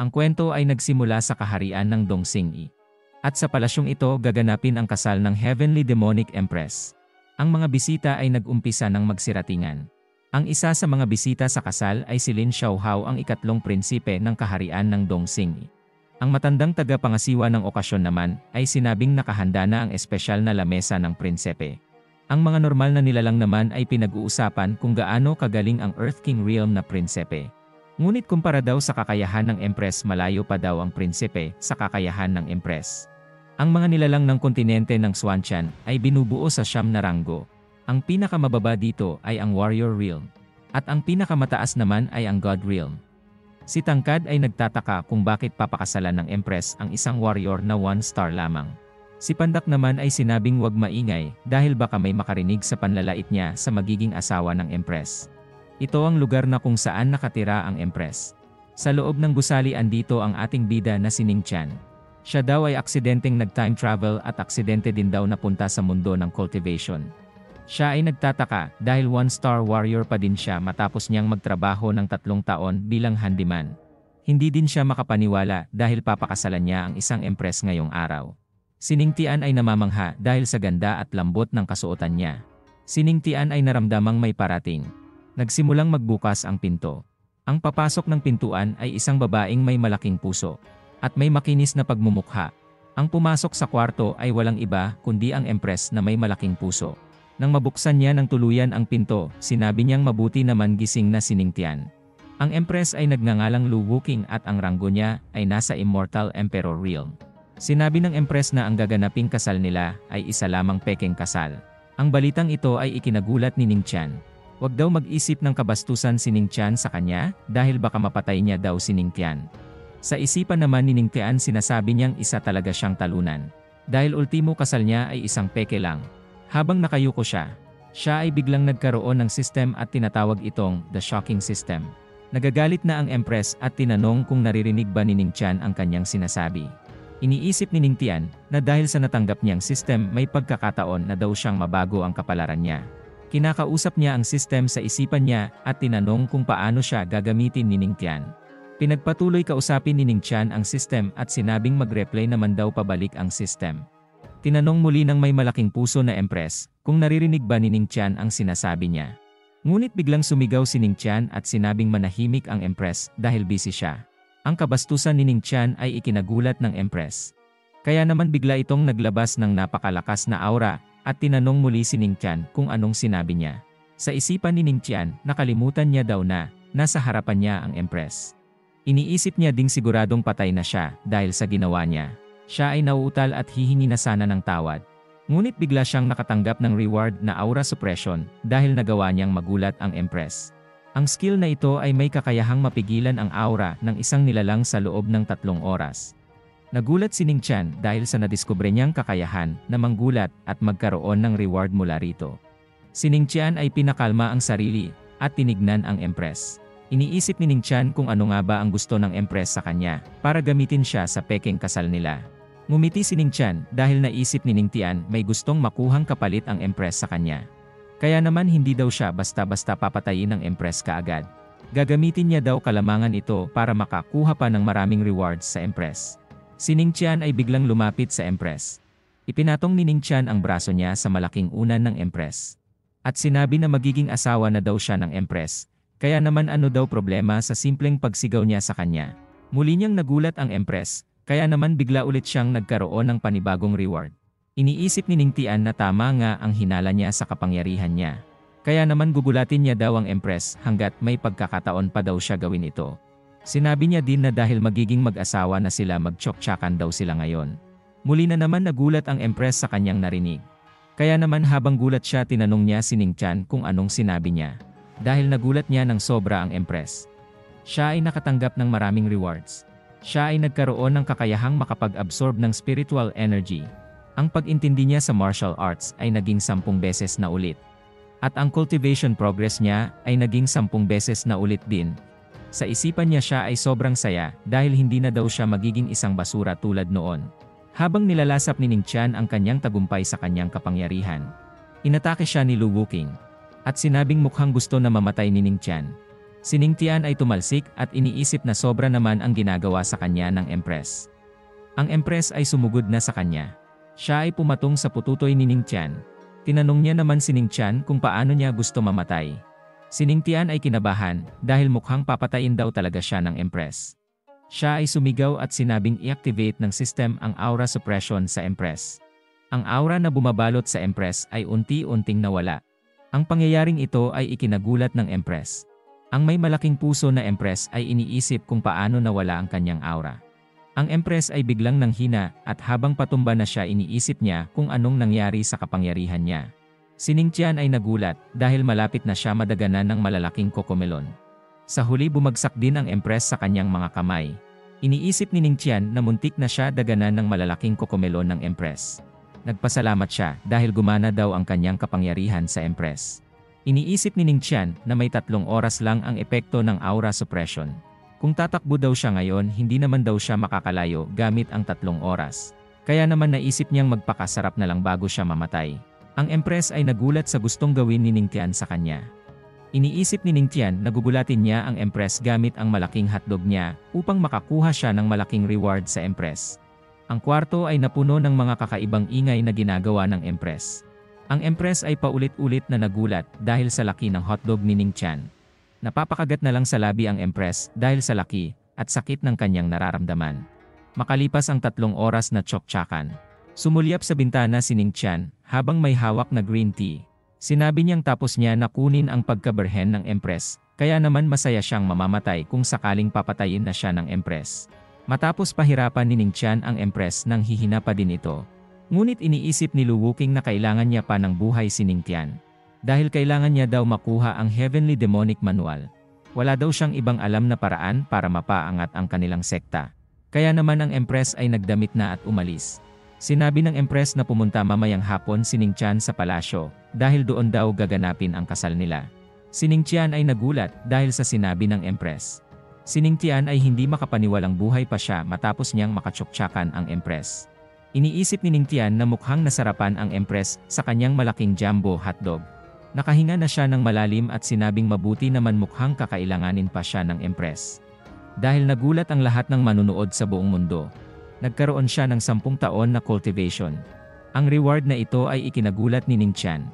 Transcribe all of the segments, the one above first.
Ang kwento ay nagsimula sa kaharian ng Dongxingyi. At sa palasyong ito gaganapin ang kasal ng Heavenly Demonic Empress. Ang mga bisita ay nag-umpisa ng magsiratingan. Ang isa sa mga bisita sa kasal ay si Lin Xiaohao, ang ikatlong prinsipe ng kaharian ng Dongxingyi. Ang matandang tagapangasiwa ng okasyon naman ay sinabing nakahanda na ang espesyal na lamesa ng prinsipe. Ang mga normal na nilalang naman ay pinag-uusapan kung gaano kagaling ang Earth King realm na prinsipe. Ngunit kumpara daw sa kakayahan ng Empress, malayo pa daw ang prinsipe sa kakayahan ng Empress. Ang mga nilalang ng kontinente ng Xuantian ay binubuo sa 9 na ranggo. Ang pinakamababa dito ay ang Warrior Realm. At ang pinakamataas naman ay ang God Realm. Si Tangkad ay nagtataka kung bakit papakasalan ng Empress ang isang warrior na 1 star lamang. Si Pandak naman ay sinabing wag maingay dahil baka may makarinig sa panlalait niya sa magiging asawa ng Empress. Ito ang lugar na kung saan nakatira ang Empress. Sa loob ng gusali andito ang ating bida na si Ning Qian. Siya daw ay aksidenteng nag-time travel at aksidente din daw napunta sa mundo ng cultivation. Siya ay nagtataka dahil 1-star warrior pa din siya matapos niyang magtrabaho ng 3 taon bilang handyman. Hindi din siya makapaniwala dahil papakasalan niya ang isang Empress ngayong araw. Si Ning Tian ay namamangha dahil sa ganda at lambot ng kasuotan niya. Si Ning Tian ay naramdamang may parating. Nagsimulang magbukas ang pinto. Ang papasok ng pintuan ay isang babaeng may malaking puso at may makinis na pagmumukha. Ang pumasok sa kwarto ay walang iba kundi ang Empress na may malaking puso. Nang mabuksan niya ng tuluyan ang pinto, sinabi niyang mabuti naman gising na si Ning Tian. Ang Empress ay nagngangalang Lu Wuking at ang ranggo niya ay nasa Immortal Emperor Realm. Sinabi ng Empress na ang gaganaping kasal nila ay isa lamang pekeng kasal. Ang balitang ito ay ikinagulat ni Ning Qian. Huwag daw mag-isip ng kabastusan si Ning Qian sa kanya dahil baka mapatay niya daw si Ning Tian. Sa isipan naman ni Ning Tian, sinasabi niyang isa talaga siyang talunan. Dahil ultimo kasal niya ay isang peke lang. Habang nakayuko siya ay biglang nagkaroon ng system at tinatawag itong The Shocking System. Nagagalit na ang Empress at tinanong kung naririnig ba ni Ning Qian ang kanyang sinasabi. Iniisip ni Ning Tian na dahil sa natanggap niyang system may pagkakataon na daw siyang mabago ang kapalaran niya. Kinakausap niya ang system sa isipan niya at tinanong kung paano siya gagamitin ni Ning Tian. Pinagpatuloy kausapin ni Ning Qian ang system at sinabing mag-replay naman daw pabalik ang system. Tinanong muli ng may malaking puso na Empress kung naririnig ba ni Ning Qian ang sinasabi niya. Ngunit biglang sumigaw si Ning Qian at sinabing manahimik ang Empress dahil busy siya. Ang kabastusan ni Ning Qian ay ikinagulat ng Empress. Kaya naman bigla itong naglabas ng napakalakas na aura at tinanong muli si Ning Qian kung anong sinabi niya. Sa isipan ni Ning Qian, nakalimutan niya daw na nasa harapan niya ang Empress. Iniisip niya ding siguradong patay na siya dahil sa ginawa niya. Siya ay nauutal at hihingi na sana ng tawad. Ngunit bigla siyang nakatanggap ng reward na aura suppression dahil nagawa niyang magulat ang Empress. Ang skill na ito ay may kakayahang mapigilan ang aura ng isang nilalang sa loob ng 3 oras. Nagulat si Ning Qian dahil sa nadiskubre niyang kakayahan na manggulat at magkaroon ng reward mula rito. Si Ning Qian ay pinakalma ang sarili at tinignan ang Empress. Iniisip ni Ning Qian kung ano nga ba ang gusto ng Empress sa kanya para gamitin siya sa pekeng kasal nila. Ngumiti si Ning Qian dahil naisip ni Ning Tian may gustong makuhang kapalit ang Empress sa kanya. Kaya naman hindi daw siya basta-basta papatayin ng Empress kaagad. Gagamitin niya daw kalamangan ito para makakuha pa ng maraming rewards sa Empress. Si Ning Qian ay biglang lumapit sa Empress. Ipinatong ni Ning Qian ang braso niya sa malaking unan ng Empress. At sinabi na magiging asawa na daw siya ng Empress. Kaya naman ano daw problema sa simpleng pagsigaw niya sa kanya. Muli niyang nagulat ang Empress, kaya naman bigla ulit siyang nagkaroon ng panibagong reward. Iniisip ni Ning Tian na tama nga ang hinala niya sa kapangyarihan niya. Kaya naman gugulatin niya daw ang Empress hanggat may pagkakataon pa daw siya gawin ito. Sinabi niya din na dahil magiging mag-asawa na sila magtsoktsakan daw sila ngayon. Muli na naman nagulat ang Empress sa kanyang narinig. Kaya naman habang gulat siya tinanong niya si Ning Qian kung anong sinabi niya. Dahil nagulat niya ng sobra ang Empress. Siya ay nakatanggap ng maraming rewards. Siya ay nagkaroon ng kakayahang makapag-absorb ng spiritual energy. Ang pag-intindi niya sa martial arts ay naging 10 beses na ulit. At ang cultivation progress niya ay naging 10 beses na ulit din. Sa isipan niya siya ay sobrang saya dahil hindi na daw siya magiging isang basura tulad noon. Habang nilalasap ni Ning Qian ang kanyang tagumpay sa kanyang kapangyarihan, inatake siya ni Lu Wuking. At sinabing mukhang gusto na mamatay ni Ning Qian. Si Ning Tian ay tumalsik at iniisip na sobra naman ang ginagawa sa kanya ng Empress. Ang Empress ay sumugod na sa kanya. Siya ay pumatong sa pututoy ni Ning Tian. Tinanong niya naman si Ning Tian kung paano niya gusto mamatay. Si Ning Tian ay kinabahan dahil mukhang papatayin daw talaga siya ng Empress. Siya ay sumigaw at sinabing i-activate ng system ang aura suppression sa Empress. Ang aura na bumabalot sa Empress ay unti-unting nawala. Ang pangyayaring ito ay ikinagulat ng Empress. Ang may malaking puso na Empress ay iniisip kung paano nawala ang kanyang aura. Ang Empress ay biglang nanghina at habang patumba na siya iniisip niya kung anong nangyari sa kapangyarihan niya. Si Ning Tian ay nagulat dahil malapit na siya madaganan ng malalaking kokomelon. Sa huli bumagsak din ang Empress sa kanyang mga kamay. Iniisip ni Ning Tian na muntik na siya daganan ng malalaking kokomelon ng Empress. Nagpasalamat siya dahil gumana daw ang kanyang kapangyarihan sa Empress. Iniisip ni Ning Tian na may 3 oras lang ang epekto ng aura suppression. Kung tatakbo daw siya ngayon, hindi naman daw siya makakalayo gamit ang 3 oras. Kaya naman naisip niyang magpakasarap na lang bago siya mamatay. Ang Empress ay nagulat sa gustong gawin ni Ning Tian sa kanya. Iniisip ni Ning Tian na gugulatin niya ang Empress gamit ang malaking hotdog niya upang makakuha siya ng malaking reward sa Empress. Ang kwarto ay napuno ng mga kakaibang ingay na ginagawa ng Empress. Ang Empress ay paulit-ulit na nagulat dahil sa laki ng hotdog ni Ning Tian. Napapakagat na lang sa labi ang Empress dahil sa laki at sakit ng kanyang nararamdaman. Makalipas ang 3 oras na tsoktsakan, sumulyap sa bintana si Ning Tian habang may hawak na green tea. Sinabi niyang tapos niya na kunin ang pagkaberhen ng Empress, kaya naman masaya siyang mamamatay kung sakaling papatayin na siya ng Empress. Matapos pahirapan ni Ning Tian ang Empress nang hihina pa din ito. Ngunit iniisip ni Lu Wuking na kailangan niya pa ng buhay si Ning Tian. Dahil kailangan niya daw makuha ang Heavenly Demonic Manual. Wala daw siyang ibang alam na paraan para mapaangat ang kanilang sekta. Kaya naman ang Empress ay nagdamit na at umalis. Sinabi ng Empress na pumunta mamayang hapon si Ning Tian sa palasyo dahil doon daw gaganapin ang kasal nila. Si Ning Tian ay nagulat dahil sa sinabi ng Empress. Si Ning Tian ay hindi makapaniwalang buhay pa siya matapos niyang makatsuktsakan ang Empress. Iniisip ni Ning Tian na mukhang nasarapan ang Empress sa kanyang malaking jumbo hotdog. Nakahinga na siya ng malalim at sinabing mabuti naman mukhang kakailanganin pa siya ng Empress. Dahil nagulat ang lahat ng manunood sa buong mundo. Nagkaroon siya ng 10 taon na cultivation. Ang reward na ito ay ikinagulat ni Ning Tian.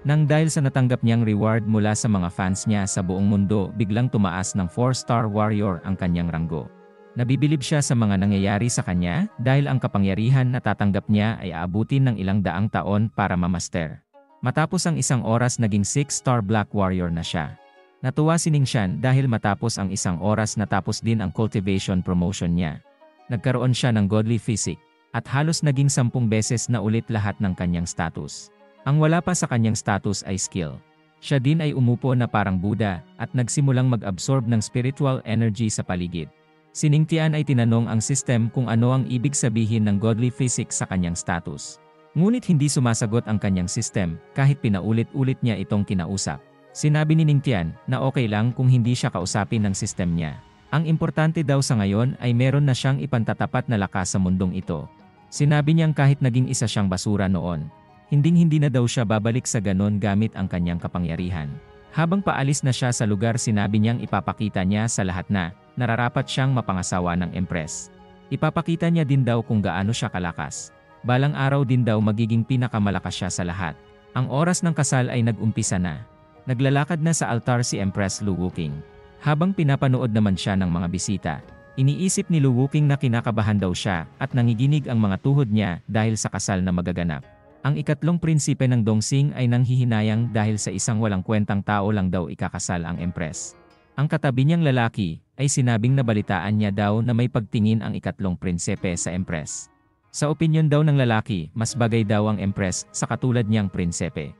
Nang dahil sa natanggap niyang reward mula sa mga fans niya sa buong mundo, biglang tumaas ng 4-star warrior ang kanyang ranggo. Nabibilib siya sa mga nangyayari sa kanya dahil ang kapangyarihan na tatanggap niya ay aabutin ng ilang daang taon para mamaster. Matapos ang 1 oras naging 6-star Black Warrior na siya. Natuwa si Ning Tian dahil matapos ang 1 oras natapos din ang cultivation promotion niya. Nagkaroon siya ng godly physique at halos naging 10 beses na ulit lahat ng kanyang status. Ang wala pa sa kanyang status ay skill. Siya din ay umupo na parang Buddha at nagsimulang mag-absorb ng spiritual energy sa paligid. Si Ning Tian ay tinanong ang system kung ano ang ibig sabihin ng godly physique sa kanyang status. Ngunit hindi sumasagot ang kanyang system kahit pinaulit-ulit niya itong kinausap. Sinabi ni Ning Tian na okay lang kung hindi siya kausapin ng system niya. Ang importante daw sa ngayon ay meron na siyang ipantatapat na lakas sa mundong ito. Sinabi niyang kahit naging isa siyang basura noon, hinding-hindi na daw siya babalik sa ganon gamit ang kanyang kapangyarihan. Habang paalis na siya sa lugar, sinabi niyang ipapakita niya sa lahat na nararapat siyang mapangasawa ng Empress. Ipapakita niya din daw kung gaano siya kalakas. Balang araw din daw magiging pinakamalakas siya sa lahat. Ang oras ng kasal ay nag-umpisa na. Naglalakad na sa altar si Empress Lu Wuking. Habang pinapanood naman siya ng mga bisita, iniisip ni Lu Wuking na kinakabahan daw siya at nangiginig ang mga tuhod niya dahil sa kasal na magaganap. Ang ikatlong prinsipe ng Dongxing ay nanghihinayang dahil sa isang walang kwentang tao lang daw ikakasal ang Empress. Ang katabi niyang lalaki ay sinabing nabalitaan niya daw na may pagtingin ang ikatlong prinsipe sa Empress. Sa opinyon daw ng lalaki, mas bagay daw ang Empress sa katulad niyang prinsipe.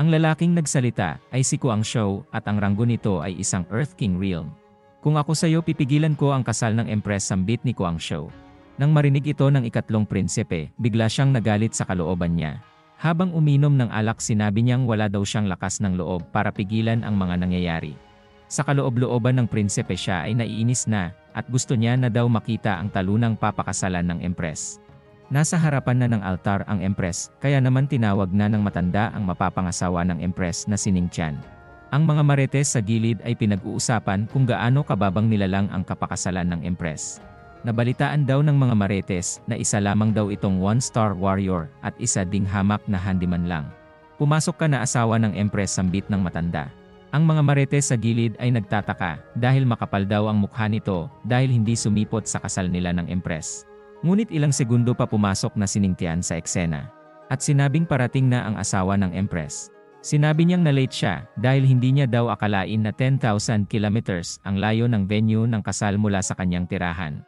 Ang lalaking nagsalita ay si Kuang Shou at ang ranggo nito ay isang Earth King realm. Kung ako sa'yo, pipigilan ko ang kasal ng Empress, sambit ni Kuang Shou. Nang marinig ito ng ikatlong prinsipe, bigla siyang nagalit sa kalooban niya. Habang uminom ng alak, sinabi niyang wala daw siyang lakas ng loob para pigilan ang mga nangyayari. Sa kaloob-looban ng prinsipe, siya ay naiinis na at gusto niya na daw makita ang talunang papakasalan ng Empress. Nasa harapan na ng altar ang Empress, kaya naman tinawag na ng matanda ang mapapangasawa ng Empress na si Ning Tian. Ang mga marites sa gilid ay pinag-uusapan kung gaano kababang nilalang ang kapakasalan ng Empress. Nabalitaan daw ng mga marites na isa lamang daw itong one-star warrior at isa ding hamak na handyman lang. Pumasok ka na asawa ng Empress, sambit ng matanda. Ang mga marites sa gilid ay nagtataka dahil makapal daw ang mukha nito dahil hindi sumipot sa kasal nila ng Empress. Ngunit ilang segundo pa pumasok na si Ning Tian sa eksena. At sinabing parating na ang asawa ng Empress. Sinabi niyang na-late siya dahil hindi niya daw akalain na 10,000 kilometers ang layo ng venue ng kasal mula sa kanyang tirahan.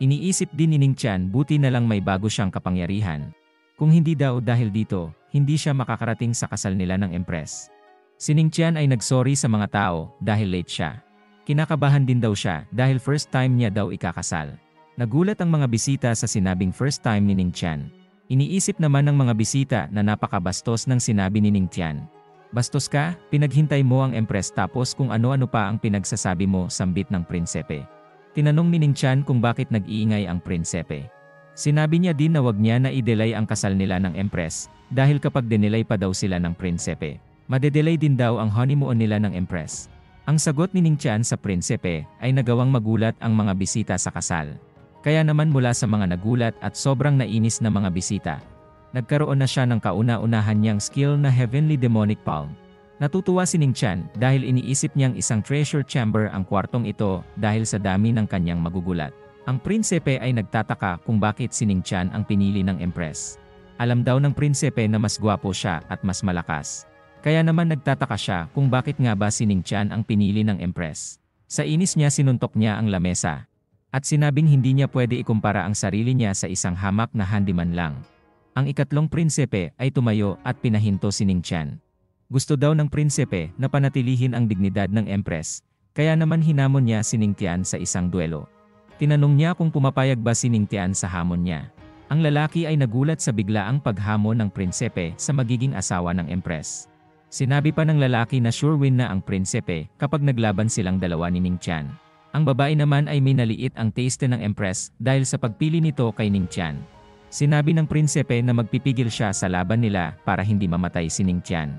Iniisip din ni Ning Tian buti na lang may bago siyang kapangyarihan. Kung hindi daw dahil dito, hindi siya makakarating sa kasal nila ng Empress. Si Ning Tian ay nagsorry sa mga tao dahil late siya. Kinakabahan din daw siya dahil first time niya daw ikakasal. Nagulat ang mga bisita sa sinabing first time ni Ning Tian. Iniisip naman ng mga bisita na napakabastos ng sinabi ni Ning Tian. Bastos ka, pinaghintay mo ang Empress tapos kung ano-ano pa ang pinagsasabi mo, sambit ng prinsepe. Tinanong ni Ning Tian kung bakit nag-iingay ang prinsepe. Sinabi niya din na wag niya na i-delay ang kasal nila ng Empress dahil kapag dinelay pa daw sila ng prinsepe, madedelay din daw ang honeymoon nila ng Empress. Ang sagot ni Ning Tian sa prinsepe ay nagawang magulat ang mga bisita sa kasal. Kaya naman mula sa mga nagulat at sobrang nainis na mga bisita, nagkaroon na siya ng kauna-unahan niyang skill na Heavenly Demonic Palm. Natutuwa si Ning Tian dahil iniisip niyang isang treasure chamber ang kwartong ito dahil sa dami ng kanyang magugulat. Ang prinsepe ay nagtataka kung bakit si Ning Tian ang pinili ng Empress. Alam daw ng prinsepe na mas gwapo siya at mas malakas. Kaya naman nagtataka siya kung bakit nga ba si Ning Tian ang pinili ng Empress. Sa inis niya sinuntok niya ang lamesa. At sinabing hindi niya pwede ikumpara ang sarili niya sa isang hamak na handyman lang. Ang ikatlong prinsepe ay tumayo at pinahinto si Ning Tian. Gusto daw ng prinsepe na panatilihin ang dignidad ng Empress, kaya naman hinamon niya si Ning Tian sa isang duelo. Tinanong niya kung pumapayag ba si Ning Tian sa hamon niya. Ang lalaki ay nagulat sa biglaang paghamon ng prinsepe sa magiging asawa ng Empress. Sinabi pa ng lalaki na sure win na ang prinsepe kapag naglaban silang dalawa ni Ning Tian. Ang babae naman ay may naliit ang taste ng Empress dahil sa pagpili nito kay Ning Tian. Sinabi ng prinsepe na magpipigil siya sa laban nila para hindi mamatay si Ning Tian.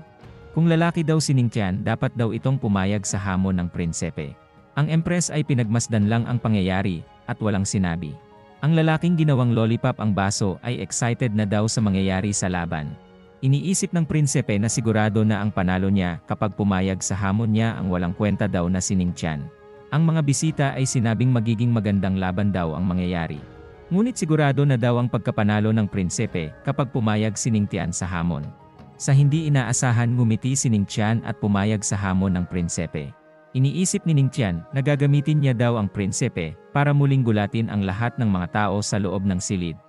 Kung lalaki daw si Ning Tian, dapat daw itong pumayag sa hamon ng prinsepe. Ang Empress ay pinagmasdan lang ang pangyayari at walang sinabi. Ang lalaking ginawang lollipop ang baso ay excited na daw sa mangyayari sa laban. Iniisip ng prinsepe na sigurado na ang panalo niya kapag pumayag sa hamon niya ang walang kwenta daw na si Ning Tian. Ang mga bisita ay sinabing magiging magandang laban daw ang mangyayari. Ngunit sigurado na daw ang pagkapanalo ng prinsepe kapag pumayag si Ning Tian sa hamon. Sa hindi inaasahan ngumiti si Ning Tian at pumayag sa hamon ng prinsepe. Iniisip ni Ning Tian na gagamitin niya daw ang prinsepe para muling gulatin ang lahat ng mga tao sa loob ng silid